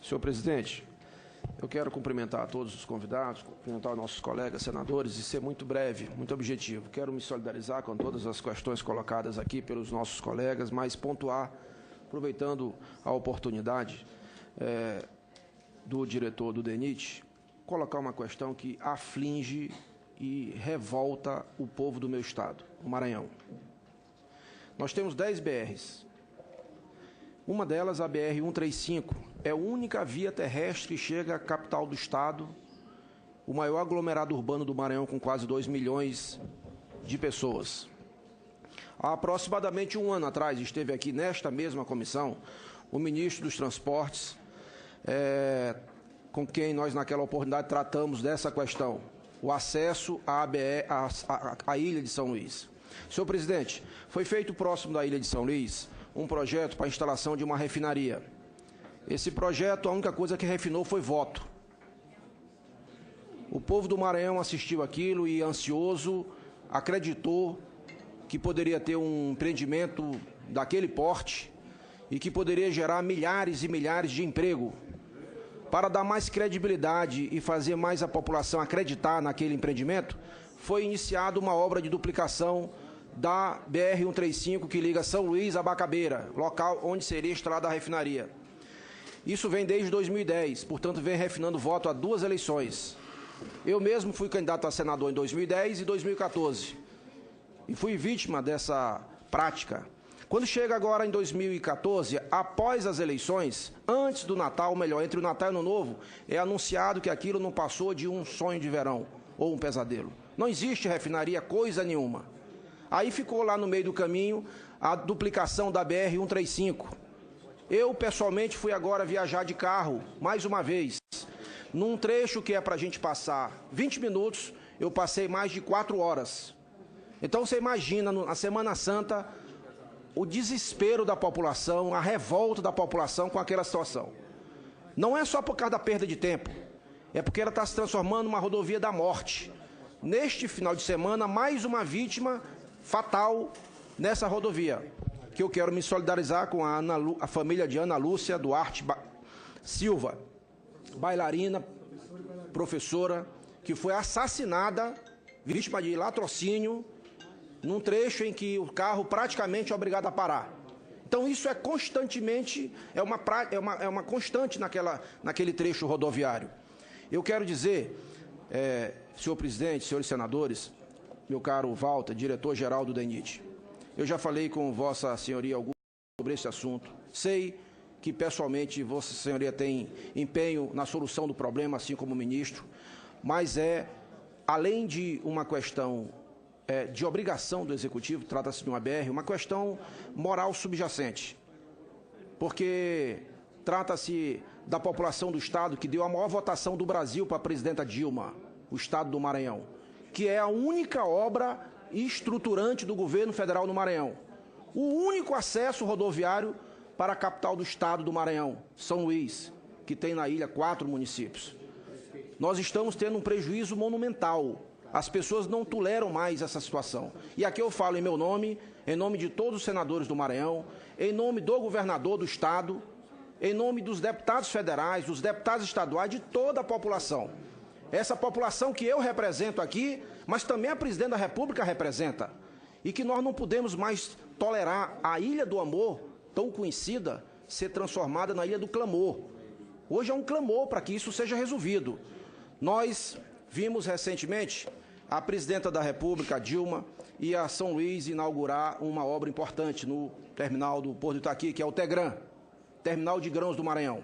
Senhor presidente, eu quero cumprimentar todos os convidados, cumprimentar os nossos colegas senadores e ser muito breve, muito objetivo. Quero me solidarizar com todas as questões colocadas aqui pelos nossos colegas, mas pontuar, aproveitando a oportunidade do diretor do DENIT, colocar uma questão que aflige e revolta o povo do meu estado, o Maranhão. Nós temos 10 BRs. Uma delas, a BR-135, é a única via terrestre que chega à capital do estado, o maior aglomerado urbano do Maranhão, com quase 2 milhões de pessoas. Há aproximadamente um ano atrás, esteve aqui nesta mesma comissão, o ministro dos Transportes, com quem nós, naquela oportunidade, tratamos dessa questão, o acesso à Ilha de São Luís. Senhor presidente, foi feito próximo da Ilha de São Luís um projeto para a instalação de uma refinaria. Esse projeto, a única coisa que refinou foi voto. O povo do Maranhão assistiu aquilo e, ansioso, acreditou que poderia ter um empreendimento daquele porte e que poderia gerar milhares e milhares de emprego. Para dar mais credibilidade e fazer mais a população acreditar naquele empreendimento, foi iniciada uma obra de duplicação da BR-135 que liga São Luís a Bacabeira, local onde seria instalada a refinaria. Isso vem desde 2010, portanto, vem refinando voto a 2 eleições. Eu mesmo fui candidato a senador em 2010 e 2014 e fui vítima dessa prática. Quando chega agora em 2014, após as eleições, antes do Natal, ou melhor, entre o Natal e o Ano Novo, é anunciado que aquilo não passou de um sonho de verão ou um pesadelo. Não existe refinaria coisa nenhuma. Aí ficou lá no meio do caminho a duplicação da BR-135. Eu, pessoalmente, fui agora viajar de carro, mais uma vez. Num trecho que é para a gente passar 20 minutos, eu passei mais de 4 horas. Então, você imagina, na Semana Santa, o desespero da população, a revolta da população com aquela situação. Não é só por causa da perda de tempo, é porque ela está se transformando numa rodovia da morte. Neste final de semana, mais uma vítima fatal nessa rodovia, que eu quero me solidarizar com a família de Ana Lúcia Duarte Silva, bailarina, professora, que foi assassinada, vítima de latrocínio, num trecho em que o carro praticamente é obrigado a parar. Então, isso é constantemente, é uma constante naquele trecho rodoviário. Eu quero dizer, senhor presidente, senhores senadores, meu caro Walter, diretor-geral do DENIT, eu já falei com Vossa Senhoria Augusto sobre esse assunto. Sei que, pessoalmente, Vossa Senhoria tem empenho na solução do problema, assim como o ministro, mas além de uma questão de obrigação do Executivo, trata-se de uma BR, uma questão moral subjacente, porque trata-se da população do Estado que deu a maior votação do Brasil para a presidenta Dilma, o Estado do Maranhão, que é a única obra estruturante do governo federal no Maranhão. O único acesso rodoviário para a capital do estado do Maranhão, São Luís, que tem na ilha 4 municípios. Nós estamos tendo um prejuízo monumental. As pessoas não toleram mais essa situação. E aqui eu falo em meu nome, em nome de todos os senadores do Maranhão, em nome do governador do estado, em nome dos deputados federais, dos deputados estaduais, de toda a população. Essa população que eu represento aqui, mas também a presidente da República representa. E que nós não podemos mais tolerar a Ilha do Amor, tão conhecida, ser transformada na Ilha do Clamor. Hoje é um clamor para que isso seja resolvido. Nós vimos recentemente a presidenta da República, Dilma, e a São Luís inaugurar uma obra importante no terminal do Porto do Itaqui, que é o Tegran, Terminal de Grãos do Maranhão.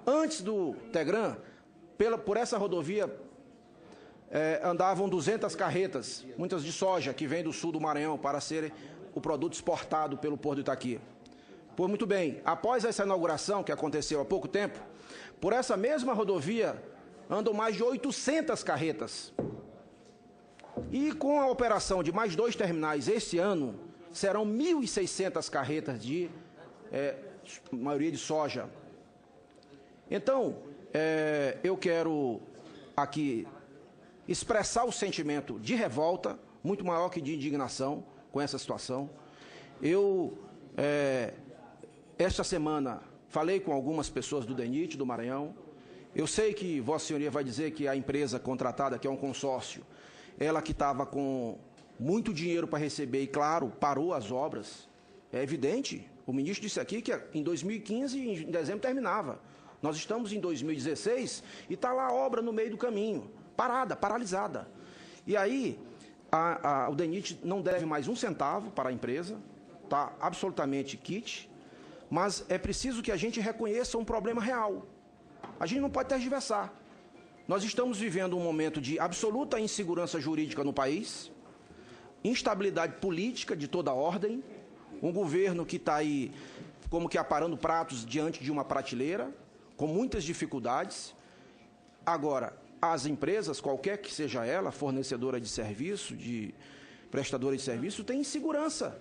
Antes do Tegran, por essa rodovia, andavam 200 carretas, muitas de soja, que vem do sul do Maranhão, para ser o produto exportado pelo Porto do Itaqui. Pois muito bem, após essa inauguração, que aconteceu há pouco tempo, por essa mesma rodovia andam mais de 800 carretas. E com a operação de mais 2 terminais este ano, serão 1.600 carretas de maioria de soja. Então, eu quero aqui expressar o sentimento de revolta, muito maior que de indignação com essa situação. Esta semana, falei com algumas pessoas do DENIT, do Maranhão. Eu sei que Vossa Senhoria vai dizer que a empresa contratada, que é um consórcio, ela que estava com muito dinheiro para receber e, claro, parou as obras. É evidente, o ministro disse aqui que em 2015, em dezembro, terminava. Nós estamos em 2016 e está lá a obra no meio do caminho, parada, paralisada. E aí, o DENIT não deve mais um centavo para a empresa, está absolutamente quite, mas é preciso que a gente reconheça um problema real. A gente não pode tergiversar. Nós estamos vivendo um momento de absoluta insegurança jurídica no país, instabilidade política de toda ordem, um governo que está aí como que aparando pratos diante de uma prateleira, com muitas dificuldades. Agora, as empresas, qualquer que seja ela, fornecedora de serviço, prestadora de serviço, tem insegurança.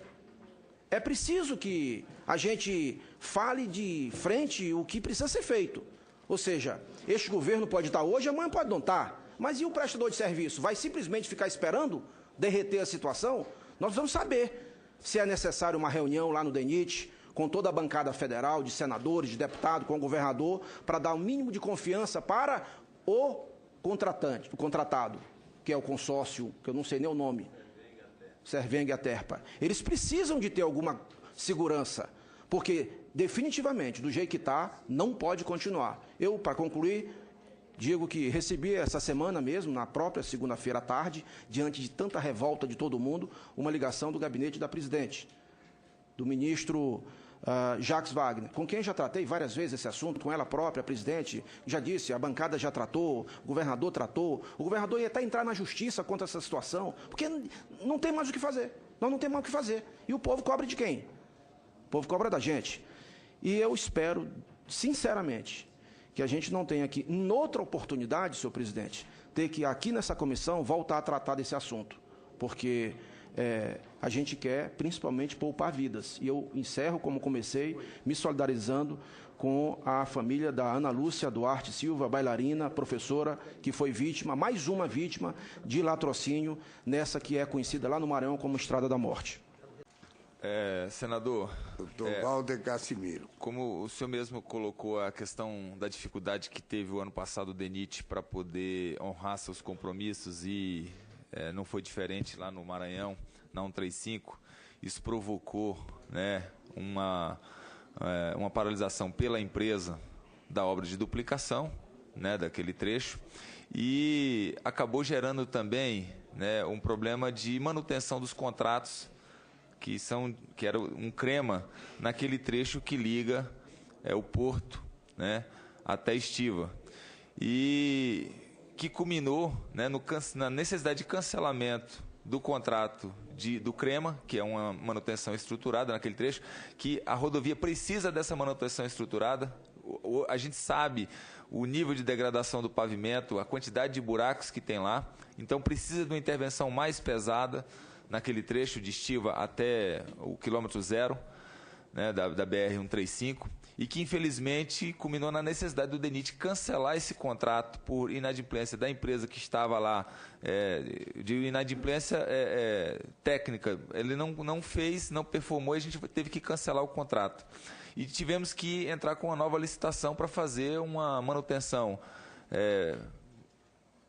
É preciso que a gente fale de frente o que precisa ser feito. Ou seja, este governo pode estar hoje, amanhã pode não estar. Mas e o prestador de serviço? Vai simplesmente ficar esperando derreter a situação? Nós vamos saber se é necessário uma reunião lá no DENIT, com toda a bancada federal, de senadores, de deputados, com o governador, para dar o mínimo de confiança para o contratado, que é o consórcio, que eu não sei nem o nome, Serveng e a Terpa. Eles precisam de ter alguma segurança, porque definitivamente, do jeito que está, não pode continuar. Eu, para concluir, digo que recebi essa semana mesmo, na própria segunda-feira à tarde, diante de tanta revolta de todo mundo, uma ligação do gabinete da presidente, do ministro Jacques Wagner, com quem já tratei várias vezes esse assunto, com ela própria, a presidente, já disse, a bancada já tratou, o governador tratou, o governador ia até entrar na justiça contra essa situação, porque não tem mais o que fazer, nós não temos mais o que fazer. E o povo cobra de quem? O povo cobra da gente. E eu espero, sinceramente, que a gente não tenha aqui, em outra oportunidade, senhor presidente, ter que aqui nessa comissão voltar a tratar desse assunto, porque a gente quer principalmente poupar vidas. E eu encerro, como comecei, me solidarizando com a família da Ana Lúcia Duarte Silva, bailarina, professora, que foi vítima, mais uma vítima de latrocínio, nessa que é conhecida lá no Maranhão como Estrada da Morte. Senador, Dr. Walter Cassimiro. Como o senhor mesmo colocou a questão da dificuldade que teve o ano passado o DENIT para poder honrar seus compromissos e não foi diferente lá no Maranhão, na 135, isso provocou, né, uma paralisação pela empresa da obra de duplicação, né, daquele trecho, e acabou gerando também, né, um problema de manutenção dos contratos que era um crema naquele trecho que liga o porto, né, até Estiva. E que culminou, né, na necessidade de cancelamento do contrato do crema, que é uma manutenção estruturada naquele trecho, que a rodovia precisa dessa manutenção estruturada. A gente sabe o nível de degradação do pavimento, a quantidade de buracos que tem lá, então precisa de uma intervenção mais pesada naquele trecho de Estiva até o quilômetro 0, né, da BR-135, e que, infelizmente, culminou na necessidade do DENIT cancelar esse contrato por inadimplência da empresa que estava lá, de inadimplência técnica. Ele não fez, não performou, e a gente teve que cancelar o contrato. E tivemos que entrar com uma nova licitação para fazer uma manutenção,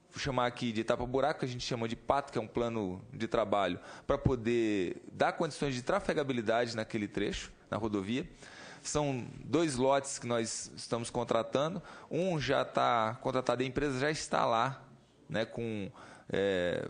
vou chamar aqui de tapa-buraco, que a gente chama de PAT, que é um plano de trabalho, para poder dar condições de trafegabilidade naquele trecho, na rodovia. São 2 lotes que nós estamos contratando, um já está contratado, a empresa já está lá, né,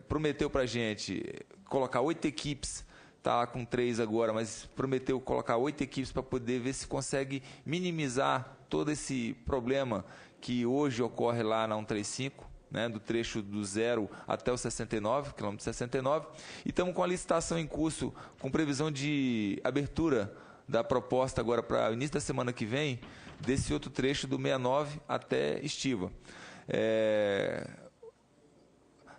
prometeu para a gente colocar 8 equipes, está lá com 3 agora, mas prometeu colocar 8 equipes para poder ver se consegue minimizar todo esse problema que hoje ocorre lá na 135, né, do trecho do 0 até o 69, quilômetro 69, e estamos com a licitação em curso, com previsão de abertura da proposta agora para o início da semana que vem, desse outro trecho do 69 até Estiva.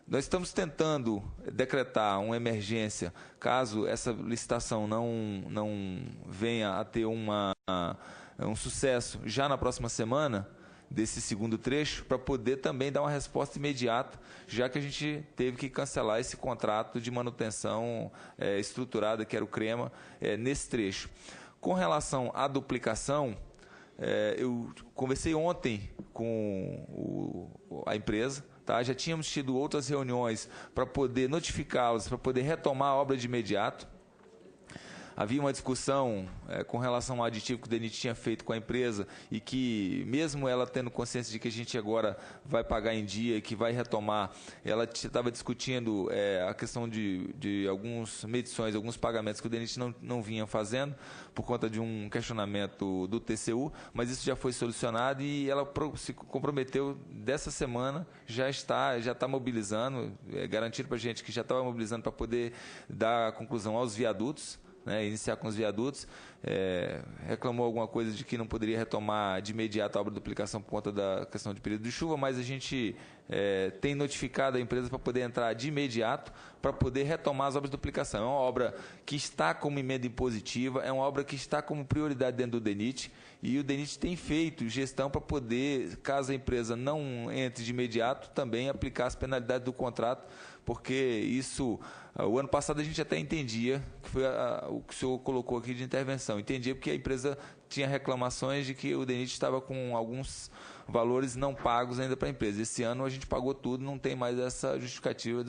Nós estamos tentando decretar uma emergência, caso essa licitação não venha a ter um sucesso já na próxima semana, desse segundo trecho, para poder também dar uma resposta imediata, já que a gente teve que cancelar esse contrato de manutenção estruturada, que era o crema, nesse trecho. Com relação à duplicação, eu conversei ontem com a empresa, tá? Já tínhamos tido outras reuniões para poder notificá-los, para poder retomar a obra de imediato. Havia uma discussão com relação ao aditivo que o DENIT tinha feito com a empresa e que, mesmo ela tendo consciência de que a gente agora vai pagar em dia e que vai retomar, ela estava discutindo a questão de algumas medições, alguns pagamentos que o DENIT não vinha fazendo por conta de um questionamento do TCU, mas isso já foi solucionado e ela se comprometeu dessa semana, já está mobilizando, garantindo para a gente que já estava mobilizando para poder dar conclusão aos viadutos, iniciar com os viadutos, reclamou alguma coisa de que não poderia retomar de imediato a obra de duplicação por conta da questão de período de chuva, mas a gente tem notificado a empresa para poder entrar de imediato para poder retomar as obras de duplicação. É uma obra que está como emenda impositiva, é uma obra que está como prioridade dentro do DENIT e o DENIT tem feito gestão para poder, caso a empresa não entre de imediato, também aplicar as penalidades do contrato, porque isso, o ano passado a gente até entendia, que foi o que o senhor colocou aqui de intervenção, entendia porque a empresa tinha reclamações de que o DENIT estava com alguns valores não pagos ainda para a empresa. Esse ano a gente pagou tudo, não tem mais essa justificativa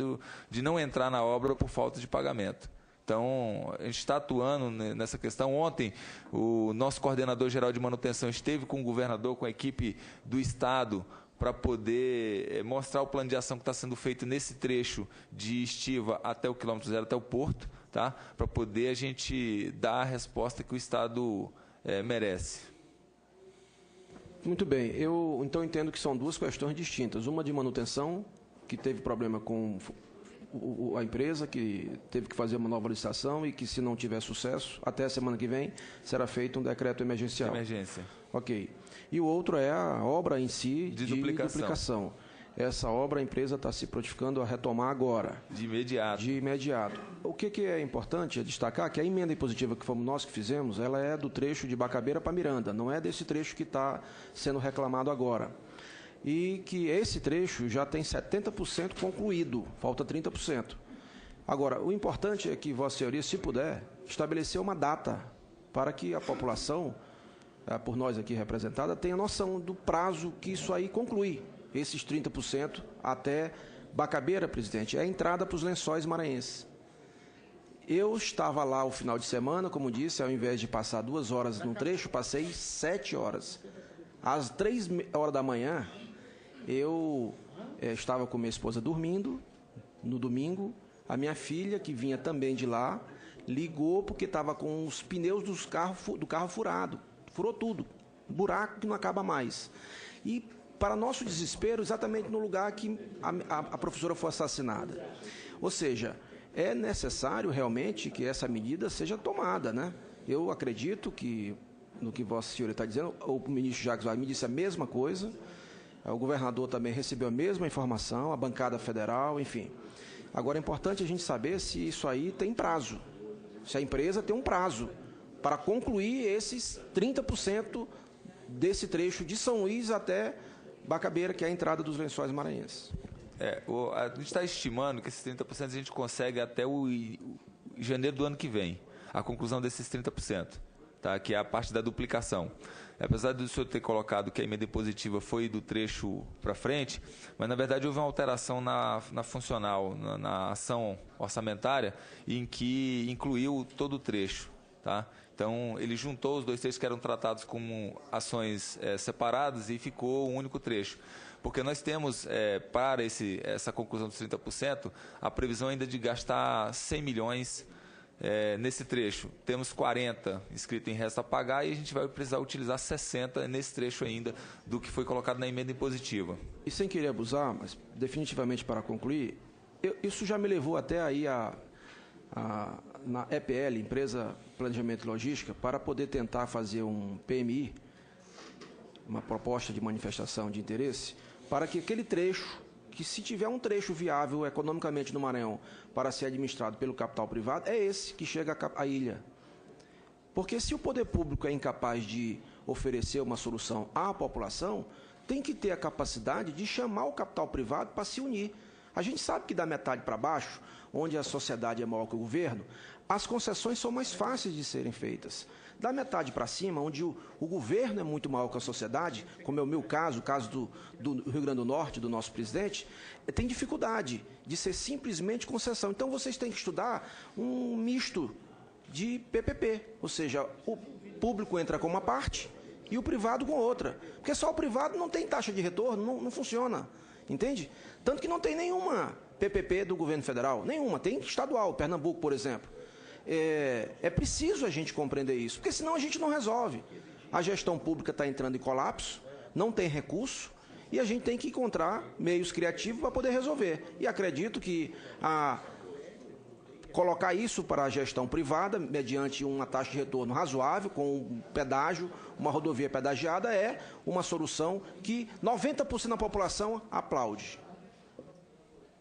de não entrar na obra por falta de pagamento. Então, a gente está atuando nessa questão. Ontem, o nosso coordenador geral de manutenção esteve com o governador, com a equipe do Estado, para poder mostrar o plano de ação que está sendo feito nesse trecho de Estiva até o quilômetro 0, até o Porto, tá? Para poder a gente dar a resposta que o Estado merece. Muito bem. Eu, então, entendo que são duas questões distintas. Uma de manutenção, que teve problema com a empresa, que teve que fazer uma nova licitação e que, se não tiver sucesso, até a semana que vem, será feito um decreto emergencial. Emergência. Ok. E o outro é a obra em si de duplicação. Essa obra a empresa está se prontificando a retomar agora. De imediato. De imediato. O que é importante destacar que a emenda impositiva que fomos nós que fizemos, ela é do trecho de Bacabeira para Miranda, não é desse trecho que está sendo reclamado agora. E que esse trecho já tem 70% concluído, falta 30%. Agora, o importante é que Vossa Senhoria, se puder, estabelecer uma data para que a população, por nós aqui representada, tenha noção do prazo que isso aí conclui, esses 30% até Bacabeira, presidente, é a entrada para os Lençóis Maranhenses. Eu estava lá o final de semana, como disse, ao invés de passar 2 horas no trecho, passei 7 horas. Às 3 horas da manhã, eu estava com minha esposa dormindo, no domingo. A minha filha, que vinha também de lá, ligou porque estava com os pneus do carro furado. Furou tudo. Buraco que não acaba mais. E, para nosso desespero, exatamente no lugar que a professora foi assassinada. Ou seja, é necessário realmente que essa medida seja tomada, né? Eu acredito que, no que Vossa Senhoria está dizendo, o ministro Jacques Wagner me disse a mesma coisa. O governador também recebeu a mesma informação, a bancada federal, enfim. Agora, é importante a gente saber se isso aí tem prazo, se a empresa tem um prazo para concluir esses 30% desse trecho de São Luís até Bacabeira, que é a entrada dos Lençóis Maranhenses. A gente está estimando que esses 30% a gente consegue até o janeiro do ano que vem, a conclusão desses 30%. Tá, que é a parte da duplicação. Apesar do senhor ter colocado que a emenda impositiva foi do trecho para frente, mas na verdade houve uma alteração na funcional, na ação orçamentária, em que incluiu todo o trecho. Tá? Então, ele juntou os 2 trechos que eram tratados como ações separadas e ficou um único trecho. Porque nós temos, para essa conclusão dos 30%, a previsão ainda de gastar 100 milhões nesse trecho. Temos 40 inscritos em resto a pagar e a gente vai precisar utilizar 60 nesse trecho ainda do que foi colocado na emenda impositiva. E sem querer abusar, mas definitivamente para concluir, isso já me levou até aí na EPL, Empresa Planejamento e Logística, para poder tentar fazer um PMI, uma proposta de manifestação de interesse, para que aquele trecho, que se tiver um trecho viável economicamente no Maranhão para ser administrado pelo capital privado, é esse que chega à ilha. Porque se o poder público é incapaz de oferecer uma solução à população, tem que ter a capacidade de chamar o capital privado para se unir. A gente sabe que da metade para baixo, onde a sociedade é maior que o governo, as concessões são mais fáceis de serem feitas. Da metade para cima, onde o governo é muito maior que a sociedade, como é o meu caso, o caso do Rio Grande do Norte, do nosso presidente, tem dificuldade de ser simplesmente concessão. Então, vocês têm que estudar um misto de PPP, ou seja, o público entra com uma parte e o privado com outra. Porque só o privado não tem taxa de retorno, não funciona, entende? Tanto que não tem nenhuma PPP do governo federal, nenhuma, tem estadual, Pernambuco, por exemplo. É preciso a gente compreender isso, porque senão a gente não resolve. A gestão pública está entrando em colapso, não tem recurso, e a gente tem que encontrar meios criativos para poder resolver. E acredito que colocar isso para a gestão privada, mediante uma taxa de retorno razoável, com um pedágio, uma rodovia pedagiada, é uma solução que 90% da população aplaude.